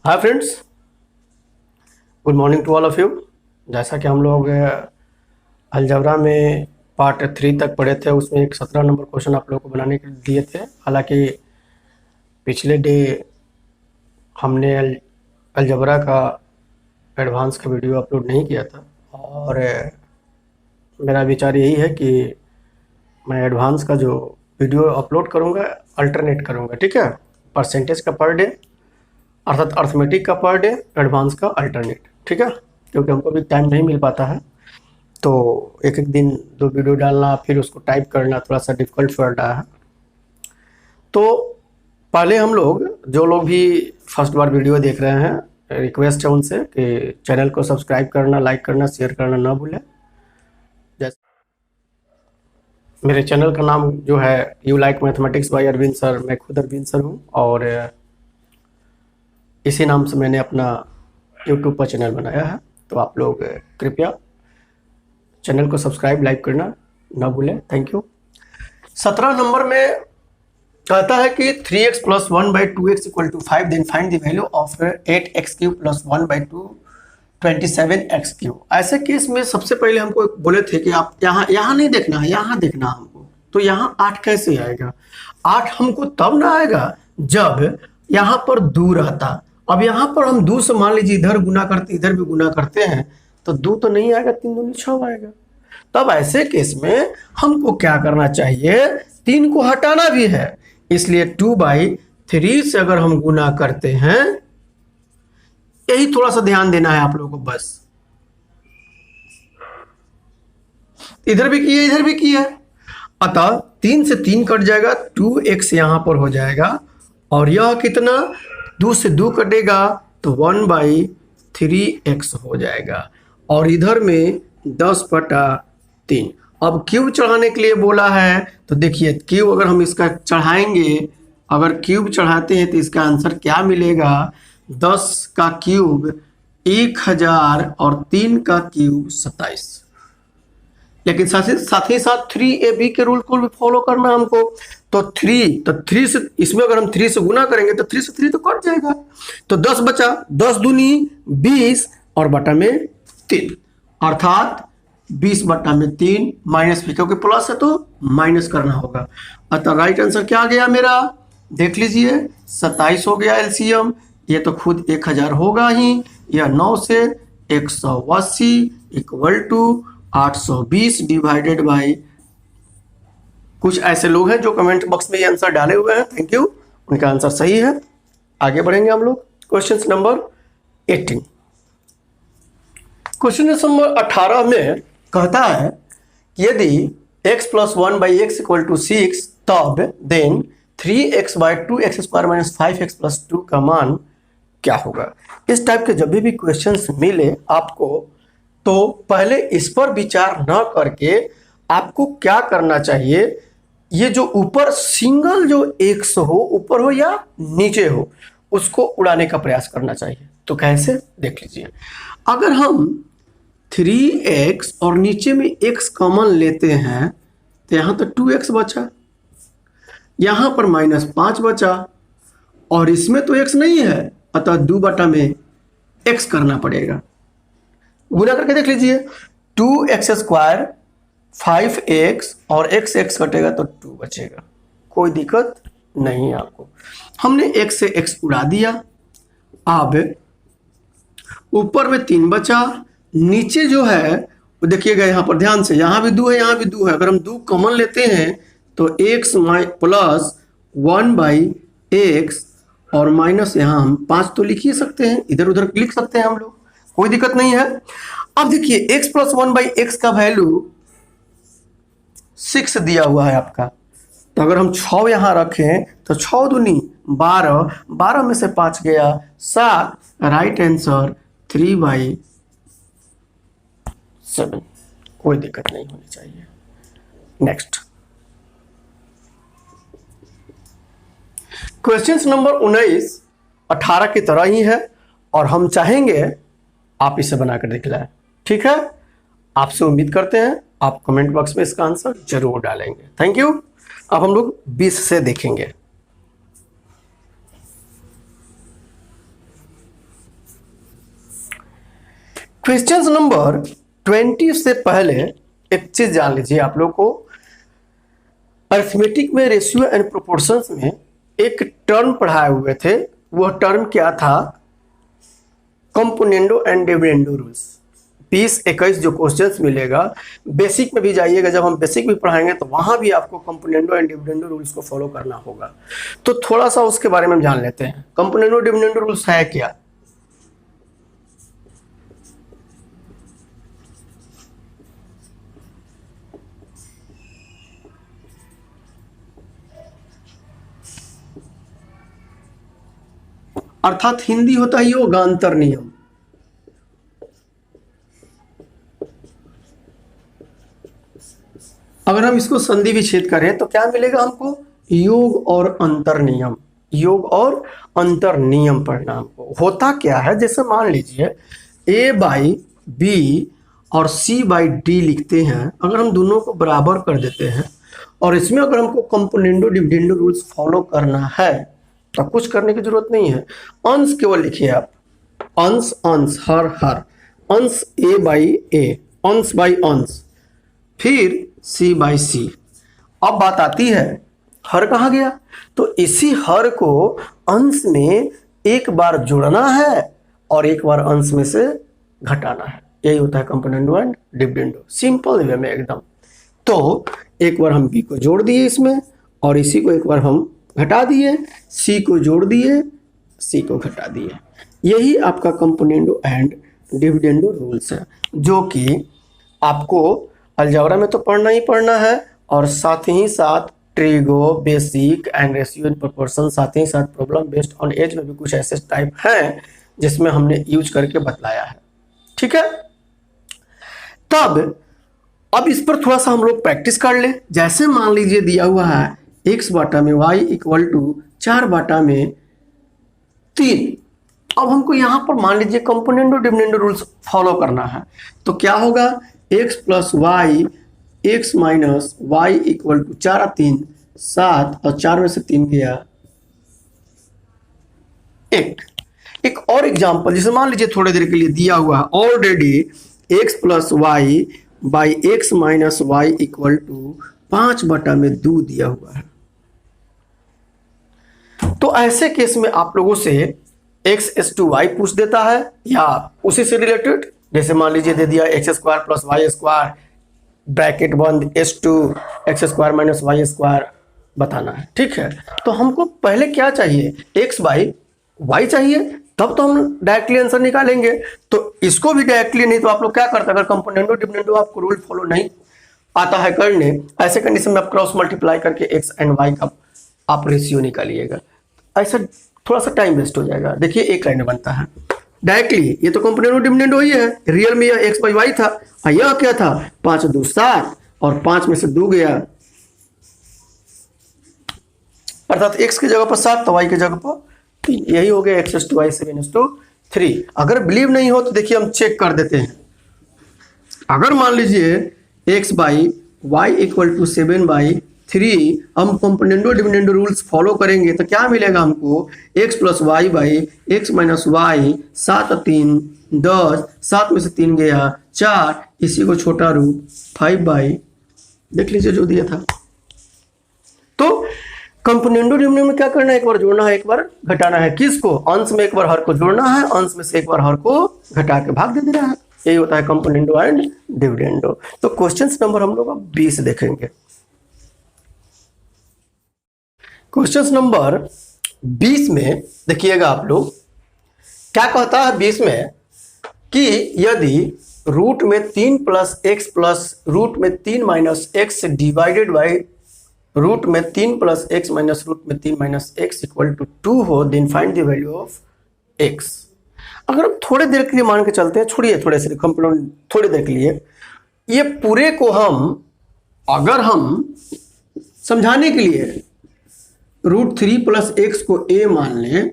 Hi friends, good morning to all of you. जैसा कि हम लोग अलजबरा में पार्ट 3 तक पढ़े थे, उसमें एक 17 नंबर क्वेश्चन आप लोगों को बनाने के लिए दिए थे। हालांकि पिछले डे हमने अलजबरा का एडवांस का वीडियो अपलोड नहीं किया था, और मेरा विचार यही है कि मैं एडवांस का जो वीडियो अपलोड करूंगा अल्टरनेट करूंगा, ठीक है। परसेंटेज का पर डे, अर्थात अर्थमेटिक का पर डे, एडवांस का अल्टरनेट, ठीक है। क्योंकि हमको भी टाइम नहीं मिल पाता है, तो एक एक दिन 2 वीडियो डालना, फिर उसको टाइप करना थोड़ा सा डिफ़िकल्ट पड़ रहा है। तो पहले हम लोग, जो लोग भी फर्स्ट बार वीडियो देख रहे हैं, रिक्वेस्ट है उनसे कि चैनल को सब्सक्राइब करना, लाइक करना, शेयर करना ना भूलें। जैसे मेरे चैनल का नाम जो है you like mathematics by Arvind sir, मैं खुद अरविंद सर हूँ, और इसी नाम से मैंने अपना यूट्यूब पर चैनल बनाया है। तो आप लोग कृपया चैनल को सब्सक्राइब, लाइक करना ना भूलें। Thank you. 17 नंबर में कहता है कि 3x plus 1/2x equal to 5, then find the value of 8x³ plus 1/2 27x³। ऐसे केस में सबसे पहले हमको बोले थे कि आप यहाँ नहीं देखना है, यहाँ देखना हमको। तो यहाँ 8 कैसे आएगा? 8 हमको तब ना आएगा जब यहाँ पर 2 रहता। अब यहाँ पर हम 2 से मान लीजिए इधर गुना करते, इधर भी गुना करते हैं, तो 2 तो नहीं आएगा, 3 दूनी 6 आएगा। तब ऐसे केस में हमको क्या करना चाहिए? 3 को हटाना भी है, इसलिए 2/3 से अगर हम गुना करते हैं, यही थोड़ा सा ध्यान देना है आप लोगों को बस। इधर भी किया, इधर भी किया, अतः 3 से 3 कट जाएगा, 2x यहां पर हो जाएगा, और यह कितना? 2 से 2 कटेगा तो 1/3x हो जाएगा, और इधर में 10/3। अब क्यूब चढ़ाने के लिए बोला है, तो देखिए क्यूब अगर हम इसका चढ़ाएंगे, अगर क्यूब चढ़ाते हैं तो इसका आंसर क्या मिलेगा? 10 का क्यूब 1000 और 3 का क्यूब 27। लेकिन साथ ही साथ 3ab के रूल को भी फॉलो करना हमको। तो 3 से, इसमें अगर हम 3 से गुना करेंगे तो 3 से 3 तो कट जाएगा, तो 10 बचा, 10 दूनी 20 और बटा में 3, अर्थात 20/3 माइनस भी, क्योंकि प्लस है तो माइनस करना होगा। अतः राइट आंसर क्या आ गया मेरा? देख लीजिए, 27 हो गया एलसीएम। ये तो खुद 1000 होगा ही। यह 9 से 180 इक्वल टू 820 डिवाइडेड बाई, कुछ ऐसे लोग हैं जो कमेंट बॉक्स में ये आंसर डाले हुए हैं, थैंक यू, उनका आंसर सही है। आगे बढ़ेंगे हम लोग क्वेश्चन नंबर 18। क्वेश्चन नंबर 18 में कहता है कि यदि x plus 1/x equal to 6, तब देन 3x/2x² - 5x + 2 का मान क्या होगा? इस टाइप के जब भी क्वेश्चंस मिले आपको, तो पहले इस पर विचार न करके आपको क्या करना चाहिए? ये जो ऊपर सिंगल जो x हो, ऊपर हो या नीचे हो, उसको उड़ाने का प्रयास करना चाहिए। तो कैसे? देख लीजिए, अगर हम 3x और नीचे में x कॉमन लेते हैं, तो यहाँ तो 2x बचा, यहाँ पर -5 बचा, और इसमें तो x नहीं है, अतः 2/में x करना पड़ेगा। गुना करके देख लीजिए, 2x² 5x और x कटेगा तो 2 बचेगा, कोई दिक्कत नहीं आपको। हमने x से x उड़ा दिया। अब ऊपर में 3 बचा, नीचे जो है वो देखिएगा, यहाँ पर ध्यान से, यहाँ भी 2 है, यहाँ भी 2 है। अगर हम 2 कॉमन लेते हैं तो x प्लस 1/x और माइनस, यहाँ हम 5 तो लिख ही सकते हैं, इधर उधर लिख सकते हैं हम लोग, कोई दिक्कत नहीं है। अब देखिए x प्लस 1/x का वैल्यू 6 दिया हुआ है आपका, तो अगर हम 6 यहाँ रखें तो 6 दूनी 12, 12 में से 5 गया 7, राइट आंसर 3/7। कोई दिक्कत नहीं होनी चाहिए। नेक्स्ट क्वेश्चन नंबर 19 18 की तरह ही है, और हम चाहेंगे आप इसे बनाकर दिखलाएं, ठीक है। आपसे उम्मीद करते हैं आप कमेंट बॉक्स में इसका आंसर जरूर डालेंगे। Thank you. अब हम लोग 20 से देखेंगे। क्वेश्चन नंबर 20 से पहले एक चीज जान लीजिए। आप लोग को अरिथमेटिक में रेशियो एंड प्रोपोर्शंस में एक टर्म पढ़ाए हुए थे। वह टर्म क्या था? Componendo and dividendo rules. 20-21 जो क्वेश्चंस मिलेगा, बेसिक में भी जाइएगा, जब हम बेसिक भी पढ़ाएंगे तो वहां भी आपको कंपोनेंडो एंड डिविडेंडो रूल्स को फॉलो करना होगा। तो थोड़ा सा उसके बारे में हम जान लेते हैं। कंपोनेंडो डिविडेंडो रूल्स है क्या? अर्थात हिंदी होता है योगांतर नियम। अगर हम इसको संधि विच्छेद करें तो क्या मिलेगा हमको? योग और अंतर नियम। योग और अंतर नियम पढ़ना हमको। होता क्या है, जैसे मान लीजिए a बाई बी और c बाई डी लिखते हैं। अगर हम दोनों को बराबर कर देते हैं और इसमें अगर हमको कंपोनेंडो डिविडेंडो रूल्स फॉलो करना है तो कुछ करने की जरूरत नहीं है। अंश केवल लिखिए आप, अंश अंश हर हर, अंश a बाई a, अंश बाई अंश, फिर c बाई c। अब बात आती है हर कहाँ गया? तो इसी हर को अंश में एक बार जोड़ना है और एक बार अंश में से घटाना है। यही होता है componendo and dividendo, simple way में एकदम। तो एक बार हम b को जोड़ दिए इसमें और इसी को एक बार हम घटा दिए, c को जोड़ दिए, c को घटा दिए। यही आपका कंपोनेंडो एंड डिविडेंडो रूल्स है, जो कि आपको अलजेब्रा में तो पढ़ना ही पढ़ना है और साथ ही साथ trigo, basic and ratio and proportion, साथ ही साथ प्रॉब्लम बेस्ड ऑन एज में भी कुछ ऐसे टाइप हैं जिसमें हमने यूज करके बतलाया है। ठीक है, तब अब इस पर थोड़ा सा हम लोग प्रैक्टिस कर ले। जैसे मान लीजिए दिया हुआ है x बाटा में y इक्वल टू 4 बाटा में 3। अब हमको यहाँ पर मान लीजिए कंपोनेंडो डिविडेंडो रूल्स फॉलो करना है। तो क्या होगा? x plus y, x minus y equal to 4 3 7 और 4 में से 3 गया 8। एक और एग्जांपल, जैसे मान लीजिए थोड़ी देर के लिए दिया हुआ है already x plus y by x minus y equal to 5 बटा में 2 दिया हुआ है। तो ऐसे केस में आप लोगों से x is to y पूछ देता है या उसी से रिलेटेड, जैसे मान लीजिए दे दिया x square plus y square bracket बंद s to x square minus y square बताना है। ठीक है, तो हमको पहले क्या चाहिए? x बाई वाई चाहिए, तब तो हम डायरेक्टली आंसर निकालेंगे। तो इसको भी डायरेक्टली नहीं तो आप लोग क्या करते हैं, अगर कंपोनेंडो डिविडेंडो आपको रूल फॉलो नहीं आता है करने, ऐसे कंडीशन में आप क्रॉस मल्टीप्लाई करके x एंड y का आप रेशियो निकालिएगा। ऐसा थोड़ा सा टाइम वेस्ट हो जाएगा। देखिए एक लाइन बनता है डायरेक्टली, ये तो कंपोनेंडो डिविडेंडो ही है, रियल में यह x बाई वाई था और यह क्या था? 5 2 7 और 5 में से 2 गया, अर्थात x की जगह पर 7 तो y की जगह पर 3। यही हो गया x टू वाई 7:3। अगर बिलीव नहीं हो तो देखिए हम चेक कर देते हैं। अगर मान लीजिए x by y equal to 7/3 हम कंपोनेंडो डिविडेंडो रूल्स फॉलो करेंगे तो क्या मिलेगा हमको? x plus y by x minus y, 7 3 10, 7 में से 3 गया 4, इसी को छोटा रूप 5 बाई, देख लीजिए जो दिया था। तो कंपोनेंडो डिविडेंडो में क्या करना है? एक बार जोड़ना है, एक बार घटाना है। किसको? अंश में एक बार हर को जोड़ना है, अंश में से एक बार हर को घटा के भाग दे देना है। यही होता है कंपोनेंडो एंड डिविडेंडो। तो क्वेश्चन नंबर हम लोग अब 20 देखेंगे। क्वेश्चन नंबर 20 में देखिएगा आप लोग क्या कहता है 20 में कि यदि रूट में 3 प्लस एक्स प्लस रूट में 3 minus x divided by root में 3 प्लस एक्स माइनस रूट में 3 माइनस एक्स इक्वल टू 2 हो, then find the value of x. अगर हम थोड़ी देर के लिए मान के चलते हैं, छोड़िए थोड़े से कंप्लीट, थोड़ी देर के लिए ये पूरे को हम अगर हम समझाने के लिए रूट 3 प्लस एक्स को a मान लें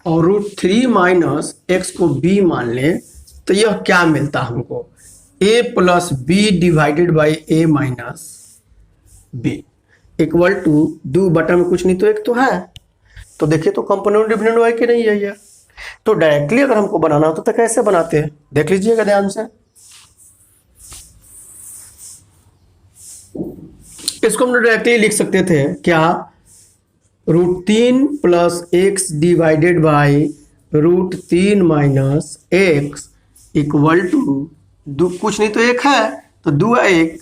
और रूट 3 माइनस एक्स को b मान लें तो यह क्या मिलता हमको? a plus b divided by a minus b equal to 2 बटा में कुछ नहीं तो एक तो है। तो देखिए तो कंपोनेंडो डिविडेंडो है कि नहीं है? तो डायरेक्टली अगर हमको बनाना होता तो कैसे बनाते हैं, देख लीजिएगा ध्यान से। इसको हम डायरेक्टली लिख सकते थे क्या, √3 plus x divided by √3 minus x equal to दो, कुछ नहीं तो एक है तो 2 1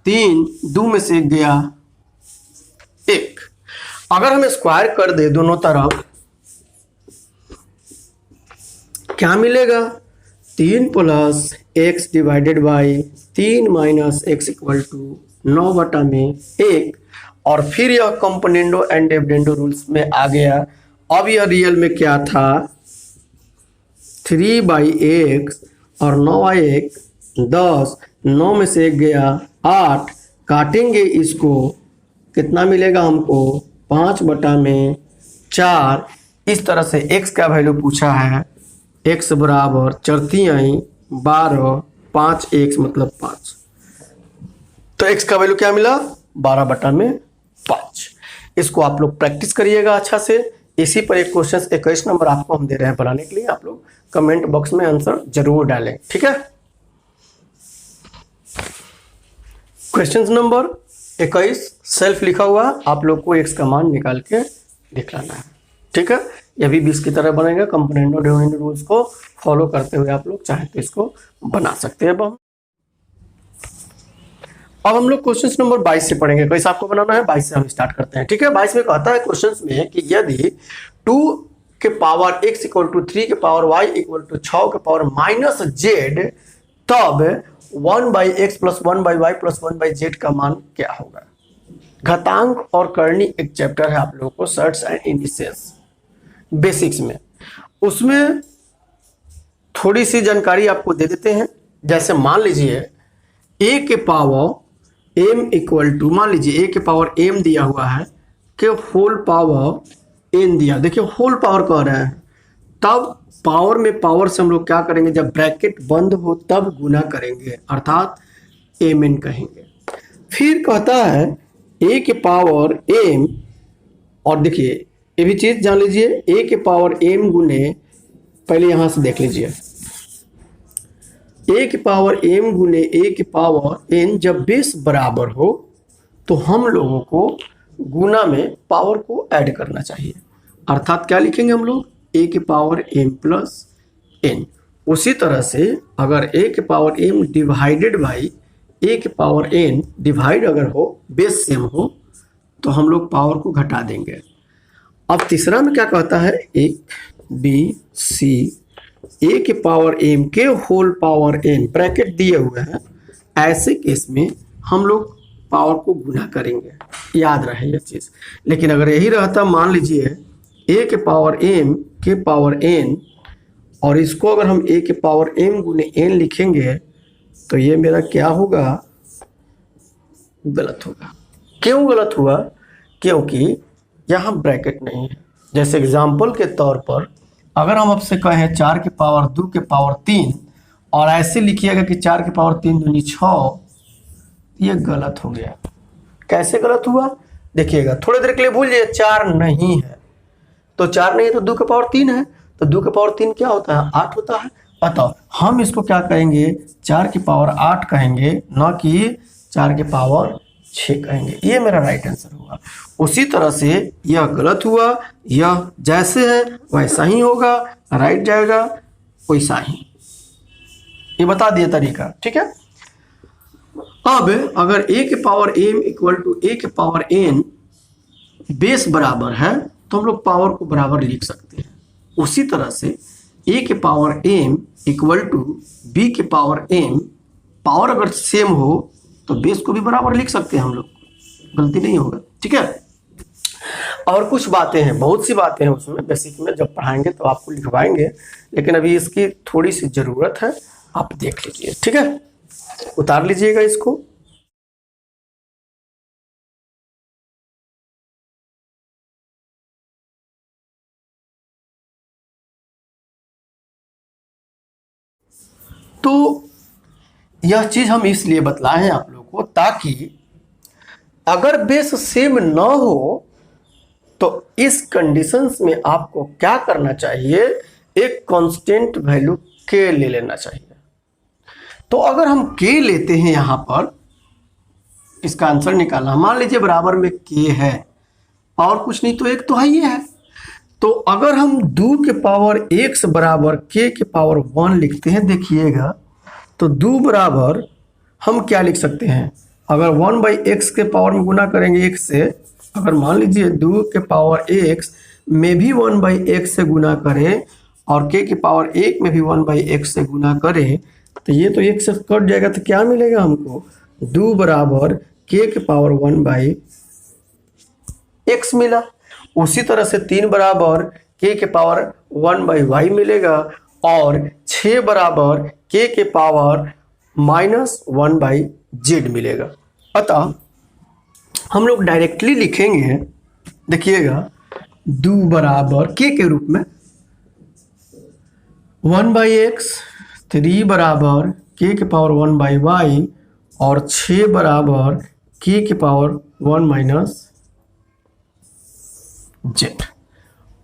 3, 2 में से गया 1। अगर हम स्क्वायर कर दे दोनों तरफ क्या मिलेगा, 3 plus x divided by 3 minus x equal to 9/1। और फिर यह कंपोनेंडो एंड डिविडेंडो रूल्स में आ गया। अब यह रियल में क्या था, 3/x और 9/1 10, 9 में से गया 8, काटेंगे इसको कितना मिलेगा हमको, 5/4। इस तरह से x का वैल्यू पूछा है, x बराबर 4 12, 5x मतलब 5। तो x का वैल्यू क्या मिला, 12/5। इसको आप लोग प्रैक्टिस करिएगा अच्छा से। इसी पर एक क्वेश्चन 21 नंबर आपको हम दे रहे हैं बनाने के लिए, आप लोग कमेंट बॉक्स में आंसर जरूर डालें, ठीक है। क्वेश्चन नंबर 21 सेल्फ लिखा हुआ, आप लोग को x का मान निकाल के दिखलाना है, ठीक है। यह भी 20 की तरह बनेगा, कंपोनेंट और डिविडेंड रूल्स को फॉलो करते हुए आप लोग चाहे तो इसको बना सकते हैं। अब हम लोग क्वेश्चन नंबर 22 से पढ़ेंगे, कैसे आपको बनाना है। 22 से हम स्टार्ट करते हैं, ठीक है। 22 में कहता है क्वेश्चन में कि यदि 2 के पावर x इक्वल टू 3 के पावर y इक्वल टू 6 के पावर माइनस जेड, तब 1/x plus 1/y plus 1/z का मान क्या होगा। घातांक और करनी एक चैप्टर है आप लोगों को, सर्ट्स एंड इंडिसेस बेसिक्स में, उसमें थोड़ी सी जानकारी आपको दे देते हैं। जैसे मान लीजिए a के पावर m इक्वल टू, मान लीजिए a के पावर m दिया हुआ है के होल पावर n दिया, देखिए होल पावर कह रहे हैं, तब पावर में पावर से हम लोग क्या करेंगे, जब ब्रैकेट बंद हो तब गुना करेंगे, अर्थात mn कहेंगे। फिर कहता है a के पावर m, और देखिए ये भी चीज जान लीजिए, a के पावर m गुने, पहले यहां से देख लीजिए, a के पावर m गुने a के पावर n जब बेस बराबर हो तो हम लोगों को गुना में पावर को ऐड करना चाहिए, अर्थात क्या लिखेंगे हम लोग, a के पावर m प्लस n। उसी तरह से अगर a के power m divided by a के पावर n डिवाइड अगर हो, बेस सेम हो, तो हम लोग पावर को घटा देंगे। अब तीसरा में क्या कहता है, a b c a के पावर m के होल पावर n ब्रैकेट दिए हुए हैं, ऐसे केस में हम लोग पावर को गुना करेंगे, याद रहे यह चीज। लेकिन अगर यही रहता, मान लीजिए a के पावर m के पावर n, और इसको अगर हम a के पावर m गुने n लिखेंगे तो ये मेरा क्या होगा, गलत होगा। क्यों गलत हुआ, क्योंकि यहाँ ब्रैकेट नहीं है। जैसे एग्जाम्पल के तौर पर अगर हम आपसे कहें 4 के पावर 2 के पावर 3, और ऐसे लिखिएगा कि 4 के पावर 3 दूनी 6, ये गलत हो गया। कैसे गलत हुआ, देखिएगा, थोड़ी देर के लिए भूल जाइए, 4 नहीं है तो 4 नहीं है तो 2 के पावर 3 है, तो 2 के पावर 3 क्या होता है, 8 होता है। अतः हम इसको क्या कहेंगे, 4 के पावर 8 कहेंगे, न कि 4 के पावर 6 कहेंगे। ये मेरा राइट आंसर होगा। उसी तरह से यह गलत हुआ, यह जैसे है वैसा ही होगा, राइट जाएगा वैसा ही, ये बता दिया तरीका, ठीक है। अब अगर a के power m equal to a के पावर n बेस बराबर है तो हम लोग पावर को बराबर लिख सकते हैं। उसी तरह से a के power m equal to b के पावर m, पावर अगर सेम हो तो बेस को भी बराबर लिख सकते हैं हम लोग, गलती नहीं होगा, ठीक है। और कुछ बातें हैं, बहुत सी बातें हैं उसमें, बेसिक में जब पढ़ाएंगे तो आपको लिखवाएंगे, लेकिन अभी इसकी थोड़ी सी ज़रूरत है, आप देख लीजिए, ठीक है। उतार लीजिएगा इसको। तो यह चीज हम इसलिए बतलाए हैं आप लोगों को, ताकि अगर बेस सेम न हो तो इस कंडीशंस में आपको क्या करना चाहिए, एक कांस्टेंट वैल्यू के ले लेना चाहिए। तो अगर हम के लेते हैं यहाँ पर, इसका आंसर निकालना, मान लीजिए बराबर में के है और कुछ नहीं तो एक तो है, ये है। तो अगर हम 2 के पावर x बराबर k के पावर 1 लिखते हैं, देखिएगा तो 2 बराबर हम क्या लिख सकते हैं, अगर 1/x के पावर में गुना करेंगे x से, अगर मान लीजिए 2 के पावर x में भी 1/x से गुना करें और k के पावर 1 में भी 1/x से गुना करें, तो ये तो एक से कट जाएगा, तो क्या मिलेगा हमको, 2 बराबर k के पावर 1/x मिला। उसी तरह से 3 बराबर k के पावर 1/y मिलेगा और 6 बराबर k के पावर -1/z मिलेगा। अतः हम लोग डायरेक्टली लिखेंगे, देखिएगा 2 बराबर k के रूप में 1/x, 3 बराबर k के पावर 1/y और 6 बराबर k के पावर 1 - z।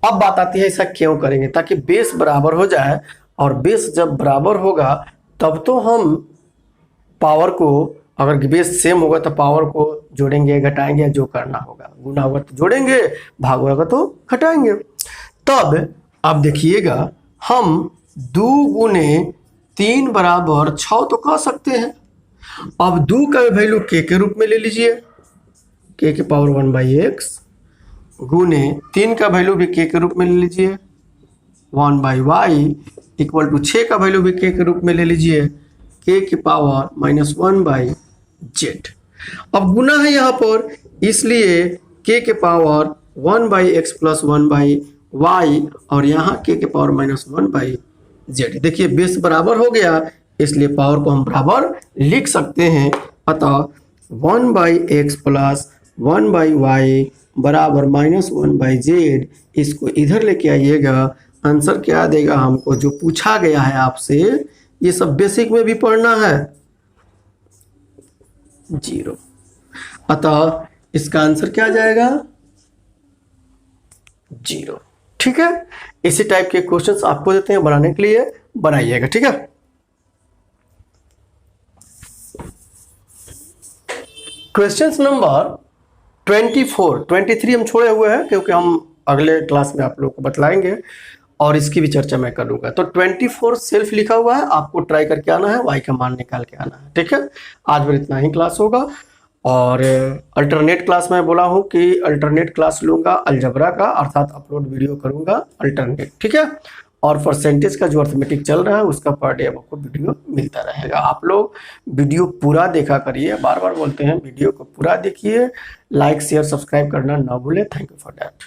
अब बात आती है ऐसा क्यों करेंगे, ताकि बेस बराबर हो जाए, और बेस जब बराबर होगा तब तो हम पावर को, अगर बेस सेम होगा तो पावर को जोड़ेंगे, घटाएंगे, जो करना होगा, गुना होगा तो जोड़ेंगे, भाग होगा तो घटाएंगे। तब अब देखिएगा हम 2 गुने 3 बराबर 6 तो कह सकते हैं। अब 2 का वैल्यू k के रूप में ले लीजिए, k के पावर 1/x, गुने 3 का वैल्यू भी k के रूप में ले लीजिए 1/y, इक्वल टू 6 का वैल्यू भी k के रूप में ले लीजिए k के पावर -1/z। अब गुना है यहाँ पर, इसलिए k के पावर 1/x प्लस 1/y और यहाँ k के पावर -1/z। देखिए बेस बराबर हो गया, इसलिए पावर को हम बराबर लिख सकते हैं। अतः 1/x प्लस 1/y बराबर -1/z, इसको इधर लेके आइएगा, आंसर क्या देगा हमको, जो पूछा गया है आपसे, ये सब बेसिक में भी पढ़ना है, 0। अतः इसका आंसर क्या जाएगा, 0। ठीक है, इसी टाइप के क्वेश्चंस आपको देते हैं, बनाने के लिए बनाइएगा। ठीक है, क्वेश्चन नंबर 23 हम छोड़े हुए हैं क्योंकि हम अगले क्लास में आप लोग को बतलाएंगे और इसकी भी चर्चा मैं करूंगा। तो 24 सेल्फ लिखा हुआ है, आपको ट्राई करके आना है, y का मान निकाल के आना है। ठीक है, आज फिर इतना ही क्लास होगा। और अल्टरनेट क्लास में बोला हूँ कि अल्टरनेट क्लास लूंगा अलजबरा का, अर्थात अपलोड वीडियो करूंगा अल्टरनेट। ठीक है, और परसेंटेज का जो अर्थमेटिक चल रहा है उसका पर डे आपको वीडियो मिलता रहेगा। आप लोग वीडियो पूरा देखा करिए, बार बार बोलते हैं वीडियो को पूरा देखिए, लाइक शेयर सब्सक्राइब करना ना भूलें। Thank you for that.